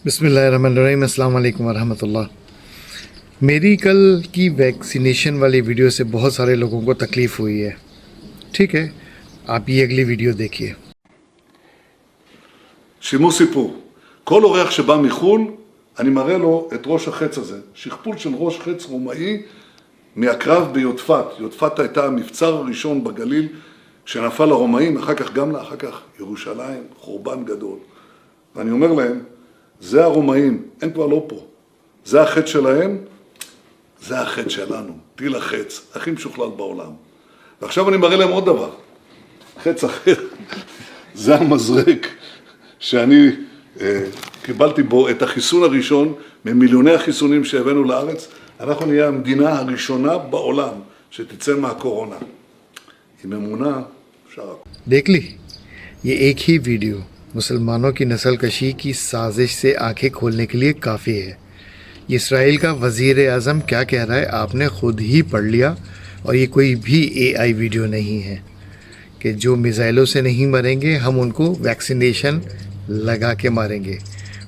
बिस्मिल्लाहिर्रहमानिर्रहीम, अस्सलाम वालेकुम वरहमतुल्लाह। मेरी कल की वैक्सीनेशन वाली वीडियो से बहुत सारे लोगों को तकलीफ़ हुई है। ठीक है, आप ये अगली वीडियो देखिए। שימו סיפור. כל אורח שבא מחו"ל, אני מראה לו את ראש החץ הזה. שכפול של ראש חץ רומאי מהקרב ביודפת. יודפת הייתה המבצר הראשון בגליל שנפל לרומאים, אחר כך גם אחר כך ירושלים, חורבן גדול. ואני אומר להם, זה הרומאים, הם כבר לא פה. זה החץ שלהם, זה החץ שלנו. טיל החץ, הכי משוכלל בעולם. ועכשיו אני מראה להם עוד דבר. חץ אחר, זה המזרק שאני קיבלתי בו את החיסון הראשון ממיליוני החיסונים שהבאנו לארץ. אנחנו נהיה המדינה הראשונה בעולם שתצא מהקורונה. עם אמונה, אפשר. देख ली, ये एक ही वीडियो मुसलमानों की नस्ल कशी की साजिश से आंखें खोलने के लिए काफ़ी है। इसराइल का वज़ीर आज़म क्या कह रहा है आपने ख़ुद ही पढ़ लिया, और ये कोई भी AI वीडियो नहीं है कि जो मिज़ाइलों से नहीं मरेंगे हम उनको वैक्सीनेशन लगा के मारेंगे,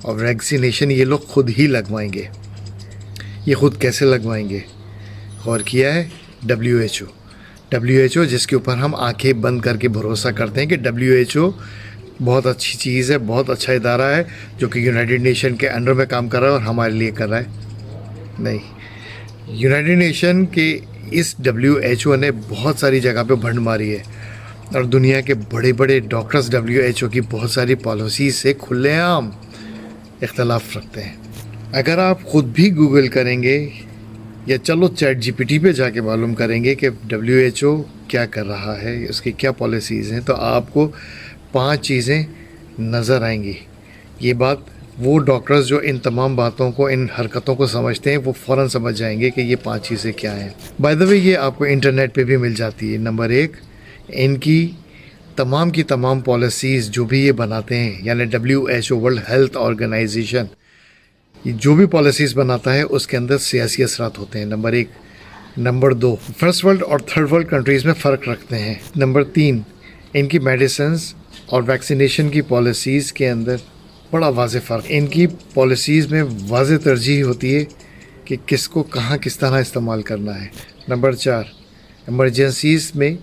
और वैक्सीनेशन ये लोग ख़ुद ही लगवाएंगे। ये ख़ुद कैसे लगवाएंगे? गौर किया है? WHO जिसके ऊपर हम आंखें बंद करके भरोसा करते हैं कि WHO बहुत अच्छी चीज़ है, बहुत अच्छा इदारा है जो कि यूनाइटेड नेशन के अंडर में काम कर रहा है और हमारे लिए कर रहा है। नहीं, यूनाइटेड नेशन के इस WHO ने बहुत सारी जगह पे भंड मारी है, और दुनिया के बड़े बड़े डॉक्टर्स WHO की बहुत सारी पॉलिसीज़ से खुलेआम इख्तलाफ रखते हैं। अगर आप ख़ुद भी गूगल करेंगे या चलो ChatGPT पे जाके मालूम करेंगे कि WHO क्या कर रहा है, उसकी क्या पॉलिसीज़ हैं, तो आपको 5 चीज़ें नज़र आएंगी। ये बात वो डॉक्टर्स जो इन तमाम बातों को, इन हरकतों को समझते हैं, वो फ़ौरन समझ जाएंगे कि ये 5 चीज़ें क्या हैं। बाय द वे, ये आपको इंटरनेट पे भी मिल जाती है। नंबर 1, इनकी तमाम की तमाम पॉलिसीज़ जो भी ये बनाते हैं, यानी WHO वर्ल्ड हेल्थ ऑर्गेनाइजेशन जो भी पॉलिसीज़ बनाता है उसके अंदर सियासी असरात होते हैं। नंबर 1। नंबर 2, फर्स्ट वर्ल्ड और थर्ड वर्ल्ड कंट्रीज़ में फ़र्क रखते हैं। नंबर 3, इनकी मेडिसिन्स और वैक्सीनेशन की पॉलिसीज़ के अंदर बड़ा वाज़ेह फ़र्क। इनकी पॉलिसीज़ में वाज़ेह तरजीह होती है कि किसको कहाँ किस तरह इस्तेमाल करना है। नंबर 4, इमरजेंसीज़ में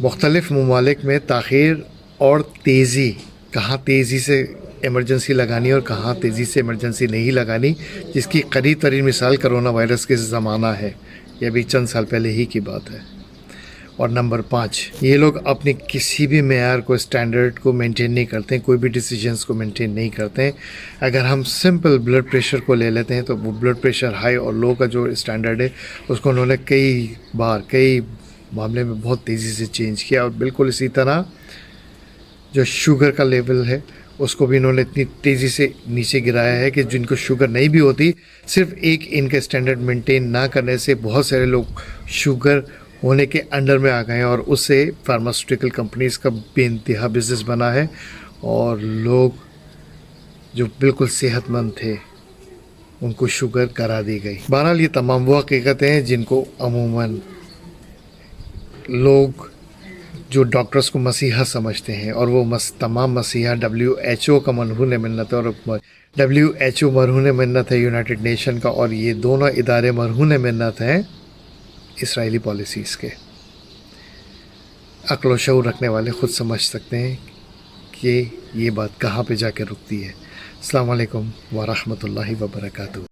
मुख्तलिफ़ ममालिक में ताख़ीर और तेज़ी, कहाँ तेज़ी से इमरजेंसी लगानी और कहाँ तेज़ी से इमरजेंसी नहीं लगानी, जिसकी करीब तरीन मिसाल कोरोना वायरस के ज़माना है। यह भी चंद साल पहले ही की बात है। और नंबर 5, ये लोग अपने किसी भी मेयार को, स्टैंडर्ड को मेंटेन नहीं करते हैं, कोई भी डिसीजंस को मेंटेन नहीं करते हैं। अगर हम सिंपल ब्लड प्रेशर को ले लेते हैं तो वो ब्लड प्रेशर हाई और लो का जो स्टैंडर्ड है उसको उन्होंने कई मामले में बहुत तेज़ी से चेंज किया। और बिल्कुल इसी तरह जो शुगर का लेवल है उसको भी इन्होंने इतनी तेज़ी से नीचे गिराया है कि जिनको शुगर नहीं भी होती, सिर्फ एक इनका स्टैंडर्ड मेंटेन ना करने से बहुत सारे लोग शुगर होने के अंडर में आ गए हैं, और उससे फार्मास्यूटिकल कंपनीज़ का बेइंतहा बिज़नेस बना है, और लोग जो बिल्कुल सेहतमंद थे उनको शुगर करा दी गई। बहरहाल ये तमाम वो हकीकतें हैं जिनको अमूमन लोग जो डॉक्टर्स को मसीहा समझते हैं, और वो तमाम मसीहा WHO का मरहून मिन्नत है, और WHO मरहून मिन्नत है यूनाइटेड नेशन का, और ये दोनों इदारे मरहून मिन्नत हैं इसराइली पॉलिसीज़ के। अक्ल व शऊर रखने वाले ख़ुद समझ सकते हैं कि ये बात कहाँ पे जाके रुकती है। अस्सलाम वालेकुम व रहमतुल्लाहि व बरकातहू।